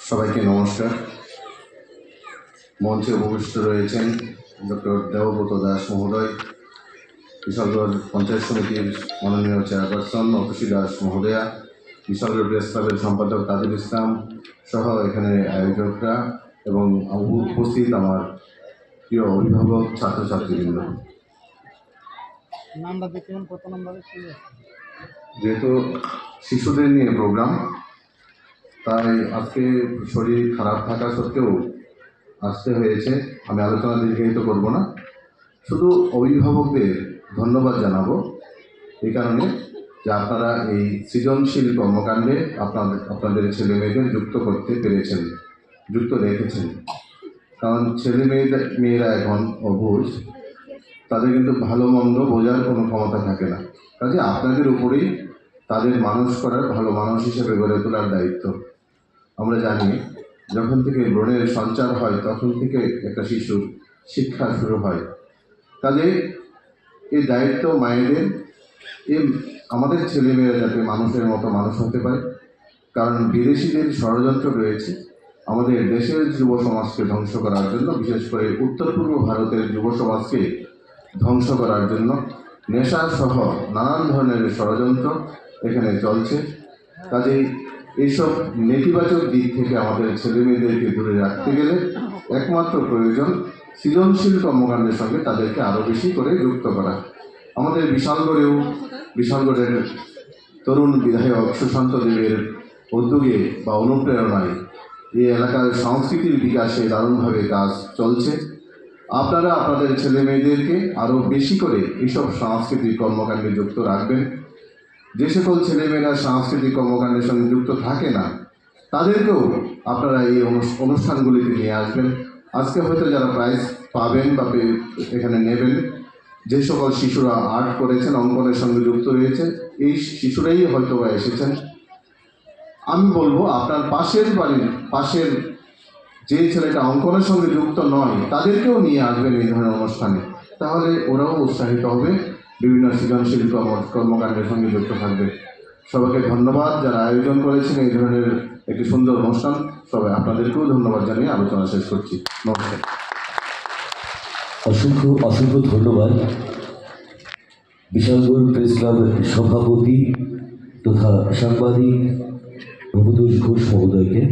সবাইকে নমস্কার। মঞ্চে উপবিষ্ট রয়েছেন ডক্টর দেবব্রত দাস মহোদয়, বিশালগড় পঞ্চায়েত সমিতির মাননীয় চেয়ারপারসন অতসী দাস মহোদয়া, বিশালগড় প্রেস ক্লাবের সম্পাদক তাজুল ইসলাম সহ এখানে আয়োজকরা এবং উপস্থিত আমার প্রিয় অভিভাবক, ছাত্রছাত্রীবৃন্দ। যেহেতু শিশুদের নিয়ে প্রোগ্রাম, তাই আজকে শরীর খারাপ থাকা সত্ত্বেও আসতে হয়েছে। আমি আলোচনা দীর্ঘায়িত করব না, শুধু অভিভাবকদের ধন্যবাদ জানাবো এই কারণে যে আপনারা এই সৃজনশীল কর্মকাণ্ডে আপনাদের ছেলে মেয়েদের যুক্ত করতে পেরেছেন, যুক্ত রেখেছেন। কারণ মেয়েরা এখন অবুঝ, তাদের কিন্তু ভালো মন্দ বোঝার কোনো ক্ষমতা থাকে না। কাজে আপনাদের উপরেই তাদের মানুষ করার, ভালো মানুষ হিসেবে গড়ে তোলার দায়িত্ব। আমরা জানি যখন থেকে ব্রণের সঞ্চার হয় তখন থেকে একটা শিশুর শিক্ষা শুরু হয়। কাজে এই দায়িত্ব মায়েদের, আমাদের ছেলেমেয়েরা যাতে মানুষের মতো মানুষ হতে পারে। কারণ বিদেশিদের ষড়যন্ত্র রয়েছে আমাদের দেশের যুব সমাজকে ধ্বংস করার জন্য, বিশেষ করে উত্তর পূর্ব ভারতের যুব সমাজকে ধ্বংস করার জন্য নেশা সহ নানান ধরনের ষড়যন্ত্র এখানে চলছে। কাজেই এইসব নেতিবাচক দিক থেকে আমাদের ছেলেমেয়েদেরকে দূরে রাখতে গেলে একমাত্র প্রয়োজন সৃজনশীল কর্মকাণ্ডের সঙ্গে তাদেরকে আরও বেশি করে যুক্ত করা। আমাদের বিশালগড়ের তরুণ বিধায়ক সুশান্ত দেবের উদ্যোগে বা অনুপ্রেরণায় এই এলাকার সংস্কৃতির বিকাশে দারুণভাবে কাজ চলছে। আপনারা আপনাদের ছেলে মেয়েদেরকে আরও বেশি করে এইসব সাংস্কৃতিক কর্মকাণ্ডে যুক্ত রাখবেন। যে সকল ছেলেমেয়েরা সাংস্কৃতিক কর্মকাণ্ডের সঙ্গে যুক্ত থাকে না, তাদেরকেও আপনারা এই অনুষ্ঠানগুলিতে নিয়ে আসবেন। আজকে হয়তো যারা প্রাইজ পাবেন বা এখানে নেবেন, যে সকল শিশুরা আর্ট করেছেন, অঙ্কনের সঙ্গে যুক্ত রয়েছে, এই শিশুরাই হয়তো বা এসেছেন। আমি বলবো আপনার পাশের যে ছেলেটা অঙ্কনের সঙ্গে যুক্ত নয়, তাদেরকেও নিয়ে আসবেন এই ধরনের অনুষ্ঠানে। তাহলে ওরাও উৎসাহিত হবে, বিভিন্ন সৃজনশীল কর্মকাণ্ডের সঙ্গে যুক্ত থাকবে। সবাইকে ধন্যবাদ যারা আয়োজন করেছেন এই ধরনের একটি সুন্দর অনুষ্ঠান। সবাই আপনাদেরকেও ধন্যবাদ জানিয়ে আলোচনা শেষ করছি। নমস্কার। অসংখ্য ধন্যবাদ বিশালগড় প্রেস ক্লাবের সভাপতি তথা সাংবাদিক প্রভুতোষ ঘোষ মহোদয়কে।